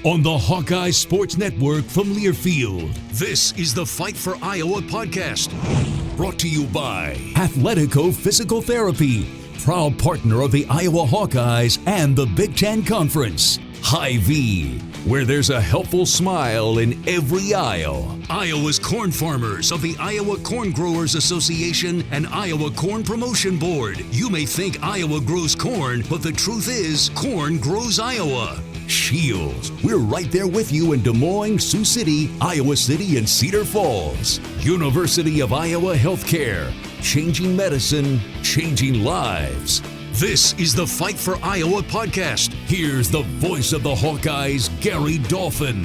on the Hawkeyes Sports Network from Learfield. This is the Fight for Iowa podcast, brought to you by Athletico Physical Therapy, proud partner of the Iowa Hawkeyes and the Big Ten Conference. Hy-Vee, where there's a helpful smile in every aisle. Iowa's corn farmers of the Iowa Corn Growers Association and Iowa Corn Promotion Board. You may think Iowa grows corn, but the truth is, corn grows Iowa. Shields, we're right there with you in Des Moines, Sioux City, Iowa City, and Cedar Falls. University of Iowa Healthcare, changing medicine, changing lives. This is the Fight for Iowa podcast. Here's the voice of the Hawkeyes, Gary Dolphin.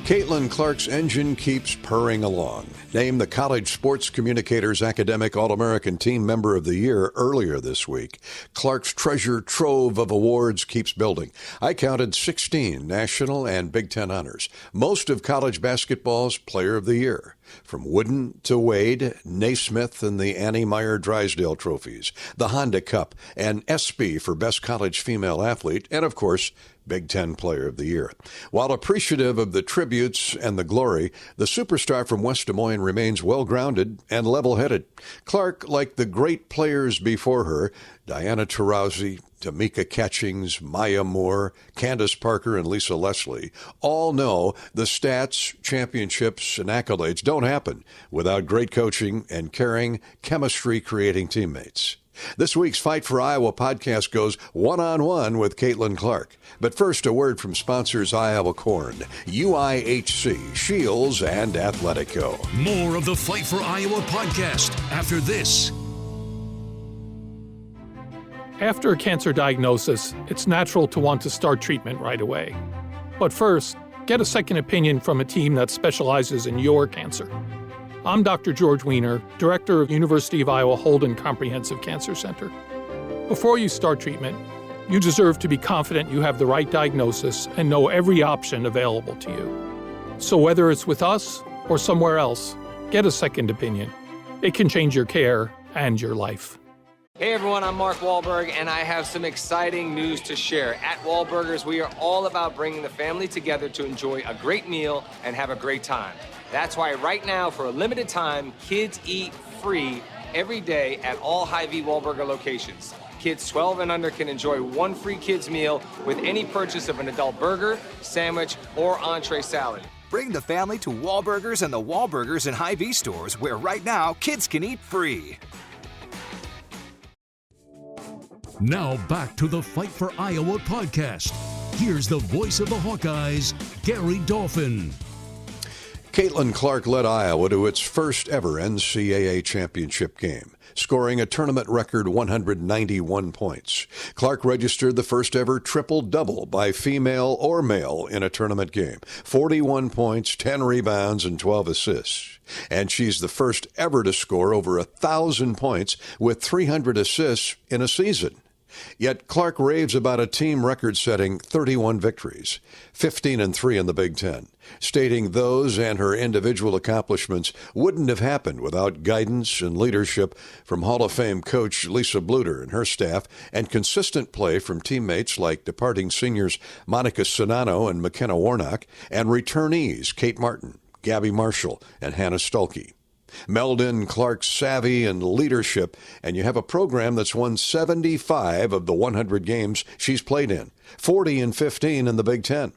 Caitlin Clark's engine keeps purring along. Named the College Sports Communicators Academic All-American Team Member of the Year earlier this week, Clark's treasure trove of awards keeps building. I counted 16 national and Big Ten honors, most of college basketball's Player of the Year. From Wooden to Wade, Naismith and the Annie Meyer Drysdale trophies, the Honda Cup, and ESPY for Best College Female Athlete, and of course, Big Ten Player of the Year. While appreciative of the tributes and the glory, the superstar from West Des Moines remains well-grounded and level-headed. Clark, like the great players before her, Diana Taurasi, Tamika Catchings, Maya Moore, Candace Parker, and Lisa Leslie, all know the stats, championships, and accolades don't happen without great coaching and caring, chemistry-creating teammates. This week's Fight for Iowa podcast goes one-on-one with Caitlin Clark. But first, a word from sponsors Iowa Corn, UIHC, Shields, and Athletico. More of the Fight for Iowa podcast after this. After a cancer diagnosis, it's natural to want to start treatment right away. But first, get a second opinion from a team that specializes in your cancer. I'm Dr. George Weiner, Director of University of Iowa Holden Comprehensive Cancer Center. Before you start treatment, you deserve to be confident you have the right diagnosis and know every option available to you. So whether it's with us or somewhere else, get a second opinion. It can change your care and your life. Hey everyone, I'm Mark Wahlberg, and I have some exciting news to share. At Wahlburgers, we are all about bringing the family together to enjoy a great meal and have a great time. That's why right now, for a limited time, kids eat free every day at all Hy-Vee Wahlburger locations. Kids 12 and under can enjoy one free kids meal with any purchase of an adult burger, sandwich, or entree salad. Bring the family to Wahlburgers and the Wahlburgers and Hy-Vee stores, where right now, kids can eat free. Now back to the Fight for Iowa podcast. Here's the voice of the Hawkeyes, Gary Dolphin. Caitlin Clark led Iowa to its first ever NCAA championship game, scoring a tournament record 191 points. Clark registered the first ever triple-double by female or male in a tournament game, 41 points, 10 rebounds, and 12 assists. And she's the first ever to score over 1,000 points with 300 assists in a season. Yet Clark raves about a team record-setting 31 victories, 15-3 in the Big Ten, stating those and her individual accomplishments wouldn't have happened without guidance and leadership from Hall of Fame coach Lisa Bluter and her staff, and consistent play from teammates like departing seniors Monica Sonano and McKenna Warnock, and returnees Kate Martin, Gabby Marshall, and Hannah Stulke. Meld in Clark's savvy and leadership, and you have a program that's won 75 of the 100 games she's played in, 40-15 in the Big Ten.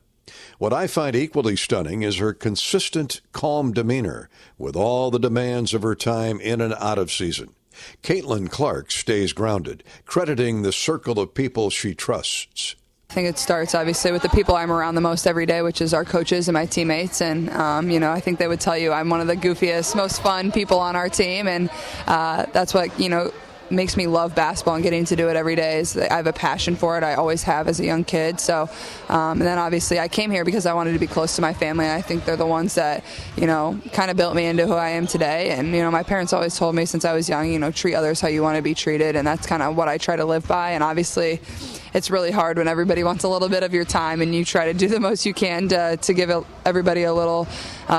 What I find equally stunning is her consistent, calm demeanor with all the demands of her time in and out of season. Caitlin Clark stays grounded, crediting the circle of people she trusts. I think it starts, obviously, with the people I'm around the most every day, which is our coaches and my teammates. And, I think they would tell you I'm one of the goofiest, most fun people on our team. And that's what, makes me love basketball and getting to do it every day. Is I have a passion for it. I always have as a young kid. So, and then obviously I came here because I wanted to be close to my family. I think they're the ones that, kind of built me into who I am today. And, my parents always told me since I was young, treat others how you want to be treated. And that's kind of what I try to live by. And obviously it's really hard when everybody wants a little bit of your time, and you try to do the most you can to give everybody a little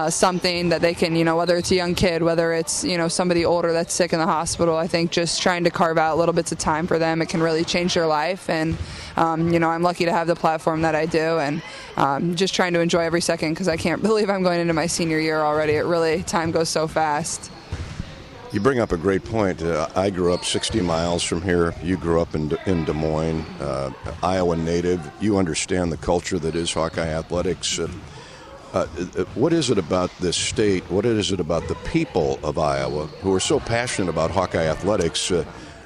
something that they can, whether it's a young kid, whether it's, somebody older that's sick in the hospital. I think just trying to carve out little bits of time for them, it can really change their life. And, I'm lucky to have the platform that I do, and just trying to enjoy every second, because I can't believe I'm going into my senior year already. Time goes so fast. You bring up a great point. I grew up 60 miles from here. You grew up in Des Moines, Iowa native. You understand the culture that is Hawkeye athletics. What is it about this state? What is it about the people of Iowa who are so passionate about Hawkeye athletics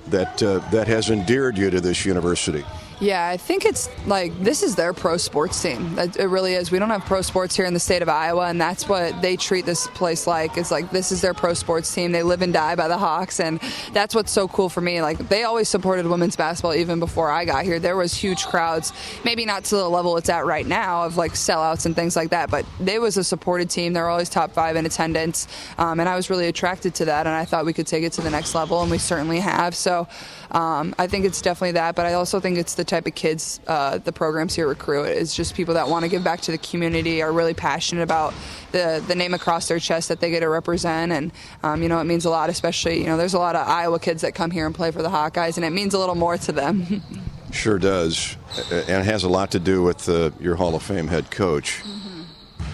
that has endeared you to this university? Yeah, I think it's this is their pro sports team. It really is. We don't have pro sports here in the state of Iowa, and that's what they treat this place like. It's this is their pro sports team. They live and die by the Hawks, and that's what's so cool for me. They always supported women's basketball even before I got here. There was huge crowds, maybe not to the level it's at right now of sellouts and things like that, but they was a supported team. They're always top 5 in attendance, and I was really attracted to that, and I thought we could take it to the next level, and we certainly have. So I think it's definitely that, but I also think it's the type of kids the programs here recruit. It's just people that want to give back to the community, are really passionate about the name across their chest that they get to represent, and it means a lot, especially there's a lot of Iowa kids that come here and play for the Hawkeyes, and it means a little more to them. Sure does, and it has a lot to do with your Hall of Fame head coach.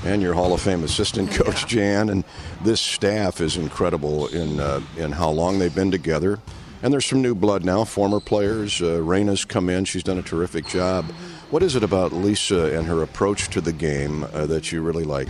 And your Hall of Fame assistant coach, Jan, and this staff is incredible in how long they've been together. And there's some new blood now, former players. Raina's come in. She's done a terrific job. What is it about Lisa and her approach to the game that you really like?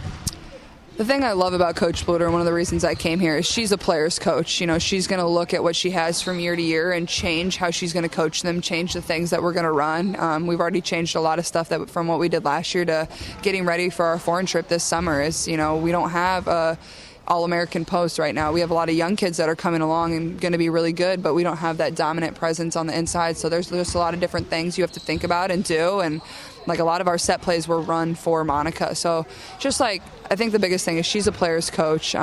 The thing I love about Coach Bluter, and one of the reasons I came here, is she's a player's coach. She's going to look at what she has from year to year and change how she's going to coach them, change the things that we're going to run. We've already changed a lot of stuff from what we did last year to getting ready for our foreign trip this summer. We don't have a All-American post right now. We have a lot of young kids that are coming along and going to be really good, but we don't have that dominant presence on the inside. So there's just a lot of different things you have to think about and do. And a lot of our set plays were run for Monica. So just I think the biggest thing is she's a player's coach.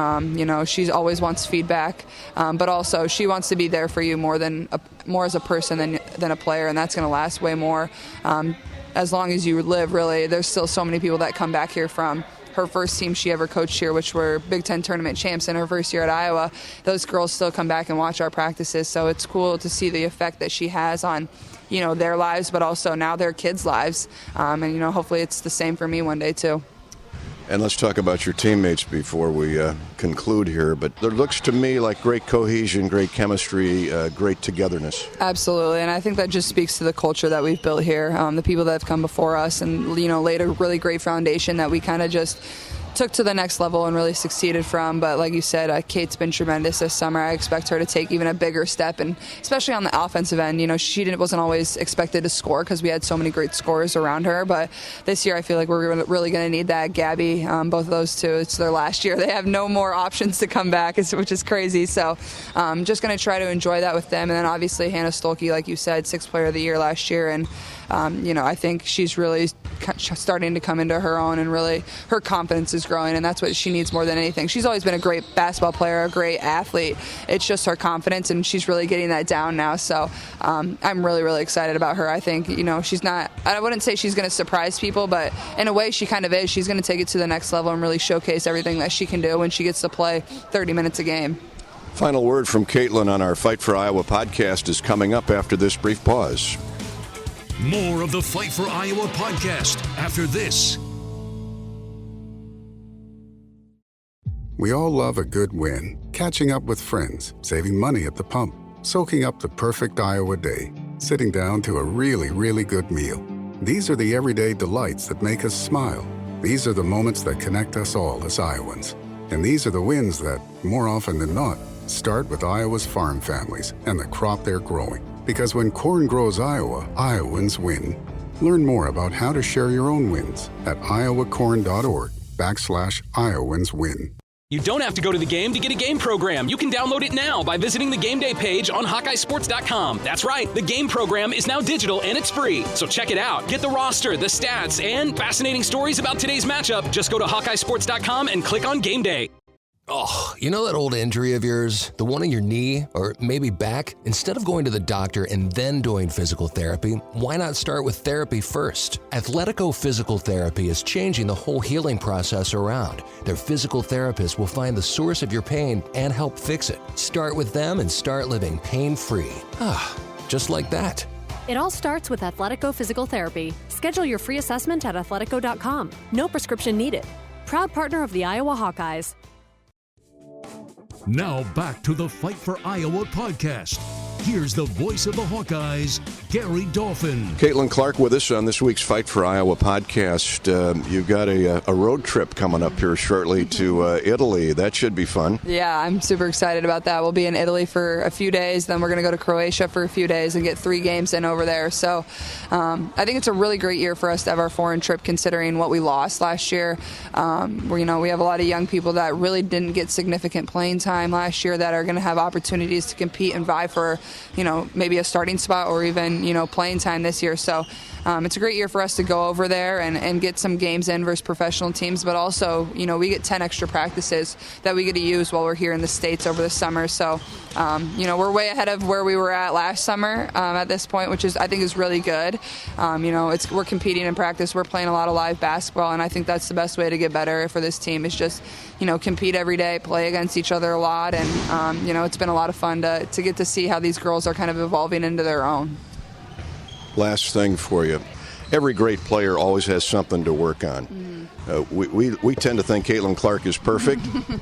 She always wants feedback, but also she wants to be there for you more as a person than a player, and that's going to last way more as long as you live. Really, there's still so many people that come back here from her first team she ever coached here, which were Big Ten tournament champs in her first year at Iowa. Those girls still come back and watch our practices, so it's cool to see the effect that she has on their lives, but also now their kids' lives, and hopefully it's the same for me one day too. And let's talk about your teammates before we conclude here. But there looks to me like great cohesion, great chemistry, great togetherness. Absolutely, and I think that just speaks to the culture that we've built here. The people that have come before us and laid a really great foundation that we kind of just took to the next level and really succeeded from. But like you said, Kate's been tremendous this summer. I expect her to take even a bigger step, and especially on the offensive end. She wasn't always expected to score because we had so many great scorers around her. But this year, I feel like we're really going to need that. Gabby, both of those two, it's their last year. They have no more options to come back, which is crazy. So just going to try to enjoy that with them. And then obviously Hannah Stolke, like you said, 6th Player of the Year last year. And I think she's really starting to come into her own, and really her confidence is growing, and that's what she needs more than anything. She's always been a great basketball player, a great athlete. It's just her confidence, and she's really getting that down now. So I'm really, really excited about her. I think, she's not, I wouldn't say she's going to surprise people, but in a way she kind of is. She's going to take it to the next level and really showcase everything that she can do when she gets to play 30 minutes a game. Final word from Caitlin on our Fight for Iowa podcast is coming up after this brief pause. More of the Fight for Iowa podcast after this. We all love a good win. Catching up with friends, saving money at the pump, soaking up the perfect Iowa day, sitting down to a really, really good meal. These are the everyday delights that make us smile. These are the moments that connect us all as Iowans. And these are the wins that, more often than not, start with Iowa's farm families and the crop they're growing. Because when corn grows Iowa, Iowans win. Learn more about how to share your own wins at iowacorn.org/Iowans win. You don't have to go to the game to get a game program. You can download it now by visiting the game day page on HawkeyeSports.com. That's right, the game program is now digital and it's free. So check it out. Get the roster, the stats, and fascinating stories about today's matchup. Just go to HawkeyeSports.com and click on Game Day. Oh, you know that old injury of yours? The one in your knee or maybe back? Instead of going to the doctor and then doing physical therapy, why not start with therapy first? Athletico Physical Therapy is changing the whole healing process around. Their physical therapists will find the source of your pain and help fix it. Start with them and start living pain-free. Just like that. It all starts with Athletico Physical Therapy. Schedule your free assessment at athletico.com. No prescription needed. Proud partner of the Iowa Hawkeyes. Now back to the Fight for Iowa podcast. Here's the voice of the Hawkeyes, Gary Dolphin. Caitlin Clark with us on this week's Fight for Iowa podcast. You've got a road trip coming up here shortly to Italy. That should be fun. Yeah, I'm super excited about that. We'll be in Italy for a few days, then we're going to go to Croatia for a few days and get 3 games in over there. So I think it's a really great year for us to have our foreign trip considering what we lost last year. We have a lot of young people that really didn't get significant playing time last year that are going to have opportunities to compete and vie for maybe a starting spot or even, playing time this year. So it's a great year for us to go over there and get some games in versus professional teams, but also, we get 10 extra practices that we get to use while we're here in the States over the summer. So, we're way ahead of where we were at last summer at this point, which I think is really good. We're competing in practice. We're playing a lot of live basketball, and I think that's the best way to get better for this team is just, compete every day, play against each other a lot, and, it's been a lot of fun to get to see how these girls are kind of evolving into their own. Last thing for you. Every great player always has something to work on. We tend to think Caitlin Clark is perfect.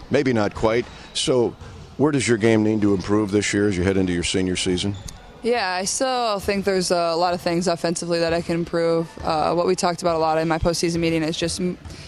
Maybe not quite. So where does your game need to improve this year as you head into your senior season? Yeah, I still think there's a lot of things offensively that I can improve. What we talked about a lot in my postseason meeting is just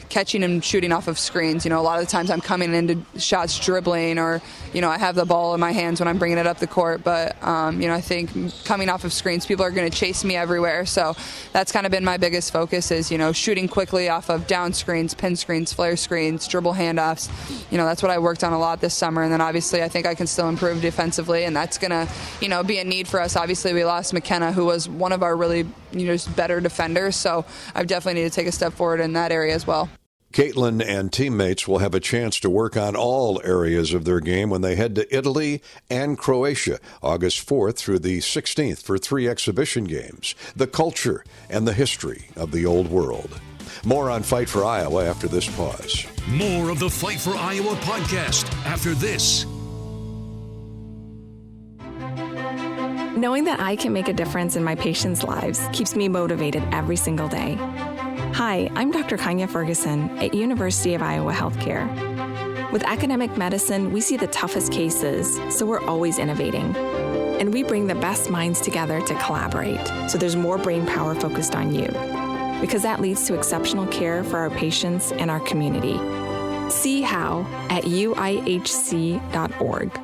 catching and shooting off of screens. A lot of the times I'm coming into shots dribbling or, I have the ball in my hands when I'm bringing it up the court. But, I think coming off of screens, people are going to chase me everywhere. So that's kind of been my biggest focus is, shooting quickly off of down screens, pin screens, flare screens, dribble handoffs. That's what I worked on a lot this summer. And then obviously I think I can still improve defensively, and that's going to, be a need for us. Obviously, we lost McKenna, who was one of our really, better defenders. So I definitely need to take a step forward in that area as well. Caitlin and teammates will have a chance to work on all areas of their game when they head to Italy and Croatia, August 4th through the 16th for 3 exhibition games. The culture and the history of the old world. More on Fight for Iowa after this pause. More of the Fight for Iowa podcast after this. Knowing that I can make a difference in my patients' lives keeps me motivated every single day. Hi, I'm Dr. Kanya Ferguson at University of Iowa Healthcare. With academic medicine, we see the toughest cases, so we're always innovating. And we bring the best minds together to collaborate, so there's more brain power focused on you. Because that leads to exceptional care for our patients and our community. See how at uihc.org.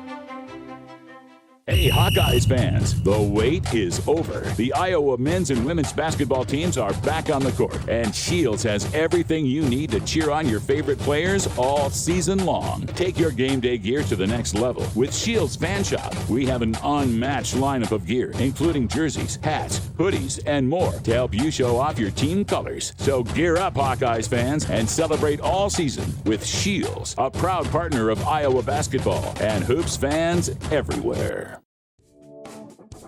Hey, Hawkeyes fans, the wait is over. The Iowa men's and women's basketball teams are back on the court, and Shields has everything you need to cheer on your favorite players all season long. Take your game day gear to the next level with Shields Fan Shop. We have an unmatched lineup of gear, including jerseys, hats, hoodies, and more to help you show off your team colors. So gear up, Hawkeyes fans, and celebrate all season with Shields, a proud partner of Iowa basketball and hoops fans everywhere.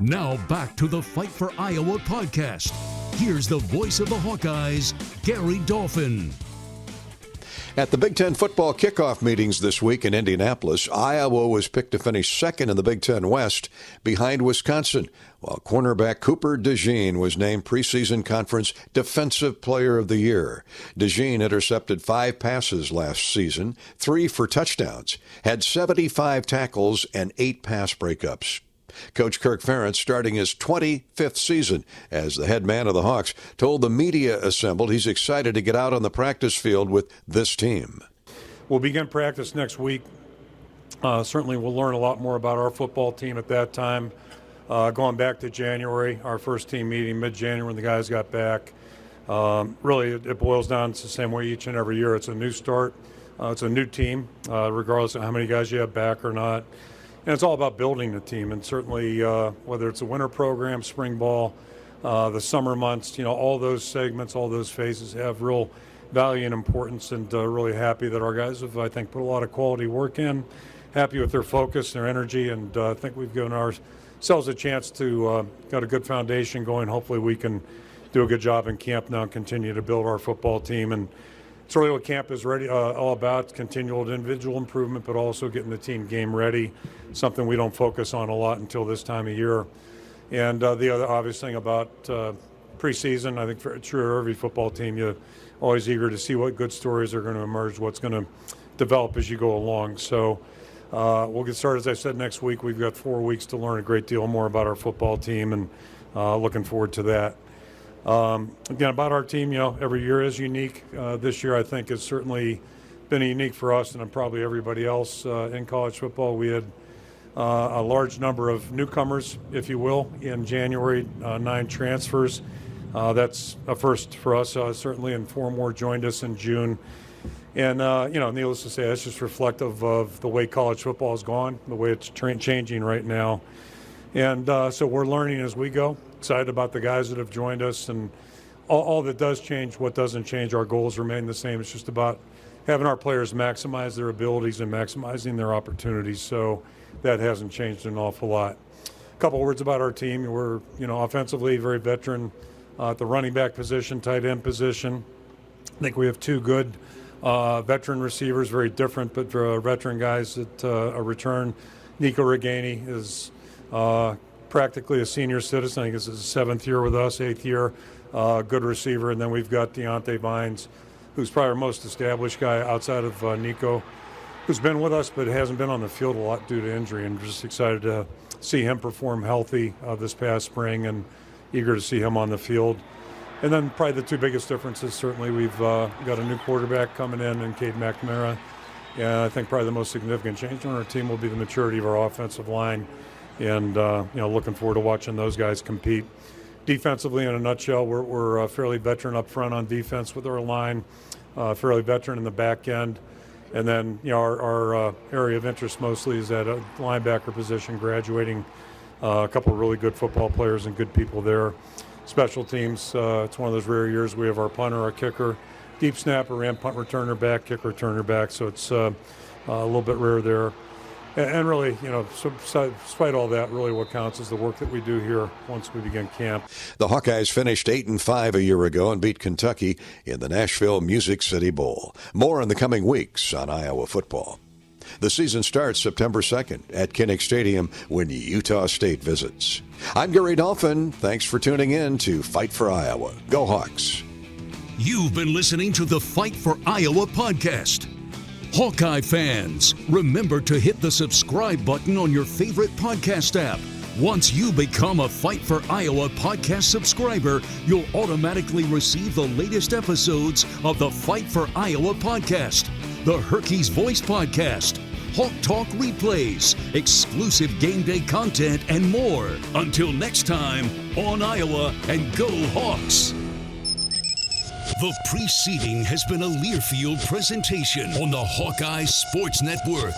Now back to the Fight for Iowa podcast. Here's the voice of the Hawkeyes, Gary Dolphin. At the Big Ten football kickoff meetings this week in Indianapolis, Iowa was picked to finish second in the Big Ten West behind Wisconsin, while cornerback Cooper DeJean was named preseason conference Defensive Player of the Year. DeJean intercepted 5 passes last season, 3 for touchdowns, had 75 tackles and 8 pass breakups. Coach Kirk Ferentz, starting his 25th season as the head man of the Hawks, told the media assembled he's excited to get out on the practice field with this team. We'll begin practice next week. Certainly we'll learn a lot more about our football team at that time. Going back to January, our first team meeting, mid-January when the guys got back. Really, it boils down to the same way each and every year. It's a new start. It's a new team, regardless of how many guys you have back or not. And it's all about building the team, and certainly whether it's a winter program, spring ball, the summer months, all those segments, all those phases have real value and importance, and really happy that our guys have, I think, put a lot of quality work in, happy with their focus, their energy, and I think we've given ourselves a chance to got a good foundation going. Hopefully we can do a good job in camp now and continue to build our football team. And it's really what camp is ready all about, continual individual improvement, but also getting the team game ready, something we don't focus on a lot until this time of year. And the other obvious thing about preseason, I think for true every football team, you're always eager to see what good stories are going to emerge, what's going to develop as you go along. So we'll get started, as I said, next week. We've got 4 weeks to learn a great deal more about our football team, and looking forward to that. Again, about our team, every year is unique. This year, I think, has certainly been unique for us and probably everybody else in college football. We had a large number of newcomers, if you will, in January, 9 transfers. That's a first for us, certainly, and 4 more joined us in June. And, needless to say, that's just reflective of the way college football has gone, the way it's changing right now. And so we're learning as we go. Excited about the guys that have joined us, and all that does change, what doesn't change, our goals remain the same. It's just about having our players maximize their abilities and maximizing their opportunities. So that hasn't changed an awful lot. A couple of words about our team. We're, offensively very veteran at the running back position, tight end position. I think we have 2 good veteran receivers, very different, but veteran guys that return. Nico Reganey is practically a senior citizen. I think this is his 7th year with us, 8th year. Good receiver. And then we've got Deontay Vines, who's probably our most established guy outside of Nico, who's been with us but hasn't been on the field a lot due to injury. And just excited to see him perform healthy this past spring, and eager to see him on the field. And then probably the 2 biggest differences, certainly we've got a new quarterback coming in Cade McNamara. And I think probably the most significant change on our team will be the maturity of our offensive line. And, looking forward to watching those guys compete. Defensively, in a nutshell, we're fairly veteran up front on defense with our line, fairly veteran in the back end. And then, our area of interest mostly is at a linebacker position, graduating a couple of really good football players and good people there. Special teams, it's one of those rare years we have our punter, our kicker, deep snapper, and punt returner back, kick returner back. So it's a little bit rare there. And really, despite all that, really what counts is the work that we do here once we begin camp. The Hawkeyes finished 8-5 a year ago and beat Kentucky in the Nashville Music City Bowl. More in the coming weeks on Iowa football. The season starts September 2nd at Kinnick Stadium when Utah State visits. I'm Gary Dolphin. Thanks for tuning in to Fight for Iowa. Go Hawks. You've been listening to the Fight for Iowa podcast. Hawkeye fans, remember to hit the subscribe button on your favorite podcast app. Once you become a Fight for Iowa podcast subscriber, you'll automatically receive the latest episodes of the Fight for Iowa podcast, the Hawkeyes Voice podcast, Hawk Talk replays, exclusive game day content, and more. Until next time, on Iowa, and go Hawks! The preceding has been a Learfield presentation on the Hawkeye Sports Network.